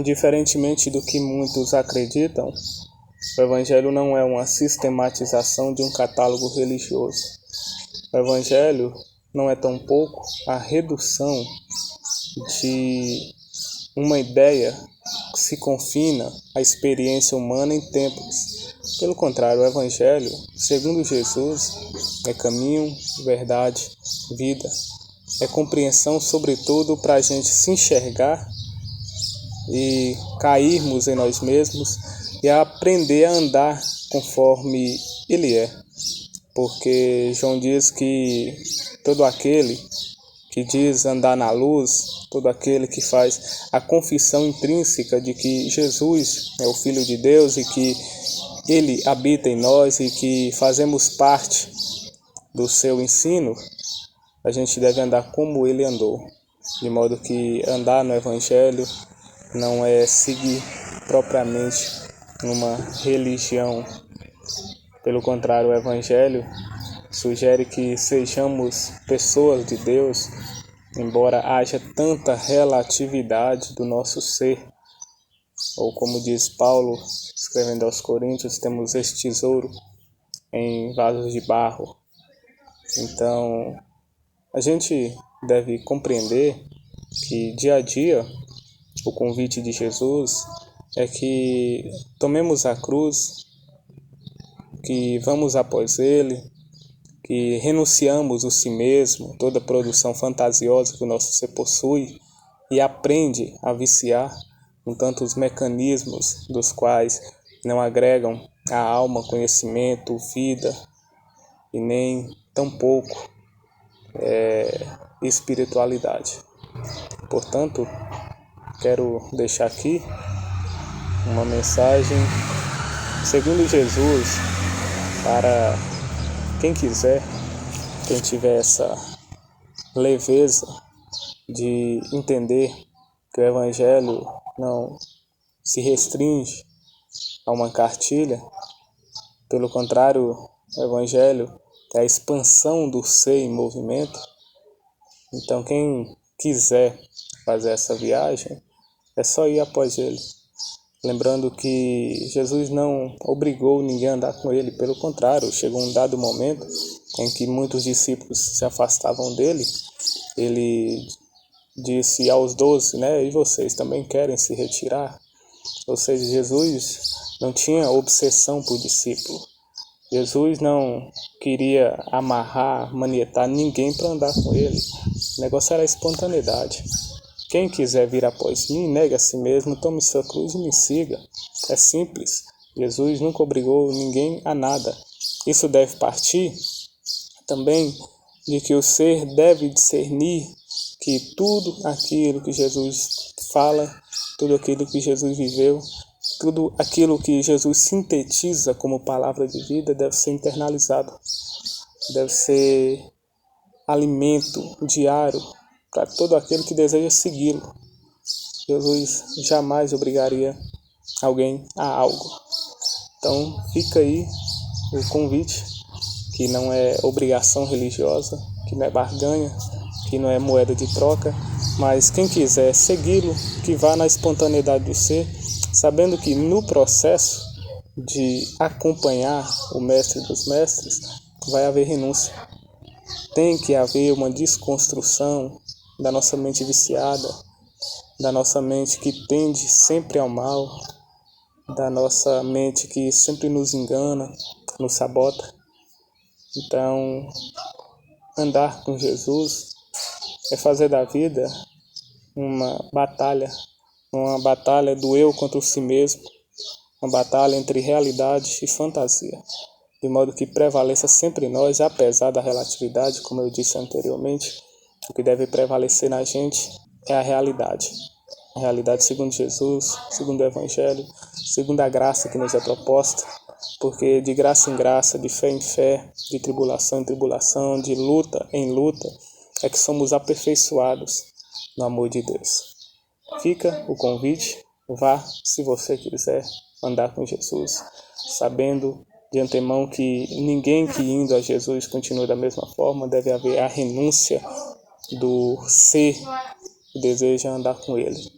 Diferentemente do que muitos acreditam, o Evangelho não é uma sistematização de um catálogo religioso. O Evangelho não é tampouco a redução de uma ideia que se confina à experiência humana em tempos. Pelo contrário, o Evangelho, segundo Jesus, é caminho, verdade, vida. É compreensão, sobretudo, para a gente se enxergar e cairmos em nós mesmos e aprender a andar conforme Ele é. Porque João diz que todo aquele que diz andar na luz, todo aquele que faz a confissão intrínseca de que Jesus é o Filho de Deus e que Ele habita em nós e que fazemos parte do seu ensino, a gente deve andar como Ele andou. De modo que andar no Evangelho não é seguir propriamente uma religião. Pelo contrário, o Evangelho sugere que sejamos pessoas de Deus, embora haja tanta relatividade do nosso ser. Ou como diz Paulo, escrevendo aos Coríntios, temos este tesouro em vasos de barro. Então, a gente deve compreender que dia a dia o convite de Jesus é que tomemos a cruz, que vamos após Ele, que renunciamos o si mesmo, toda produção fantasiosa que o nosso ser possui e aprende a viciar com tantos mecanismos dos quais não agregam à alma conhecimento, vida e nem tampouco espiritualidade. Portanto, quero deixar aqui uma mensagem segundo Jesus para quem quiser, quem tiver essa leveza de entender que o Evangelho não se restringe a uma cartilha. Pelo contrário, o Evangelho é a expansão do ser em movimento. Então, quem quiser fazer essa viagem, é só ir após Ele. Lembrando que Jesus não obrigou ninguém a andar com Ele. Pelo contrário, chegou um dado momento em que muitos discípulos se afastavam dele. Ele disse aos 12, e vocês também querem se retirar? Ou seja, Jesus não tinha obsessão por discípulo. Jesus não queria amarrar, manietar ninguém para andar com Ele. O negócio era a espontaneidade. Quem quiser vir após mim, negue a si mesmo, tome sua cruz e me siga. É simples. Jesus nunca obrigou ninguém a nada. Isso deve partir também de que o ser deve discernir que tudo aquilo que Jesus fala, tudo aquilo que Jesus viveu, tudo aquilo que Jesus sintetiza como palavra de vida deve ser internalizado. Deve ser alimento diário para todo aquele que deseja segui-lo. Jesus jamais obrigaria alguém a algo. Então fica aí o convite, que não é obrigação religiosa, que não é barganha, que não é moeda de troca, mas quem quiser segui-lo, que vá na espontaneidade do ser, sabendo que no processo de acompanhar o mestre dos mestres, vai haver renúncia. Tem que haver uma desconstrução da nossa mente viciada, da nossa mente que tende sempre ao mal, da nossa mente que sempre nos engana, nos sabota. Então, andar com Jesus é fazer da vida uma batalha do eu contra o si mesmo, uma batalha entre realidade e fantasia, de modo que prevaleça sempre em nós, apesar da relatividade, como eu disse anteriormente. O que deve prevalecer na gente é a realidade segundo Jesus, segundo o Evangelho, segundo a graça que nos é proposta, porque de graça em graça, de fé em fé, de tribulação em tribulação, de luta em luta, é que somos aperfeiçoados no amor de Deus. Fica o convite, vá se você quiser andar com Jesus, sabendo de antemão que ninguém que indo a Jesus continua da mesma forma, deve haver a renúncia do ser que deseja andar com Ele.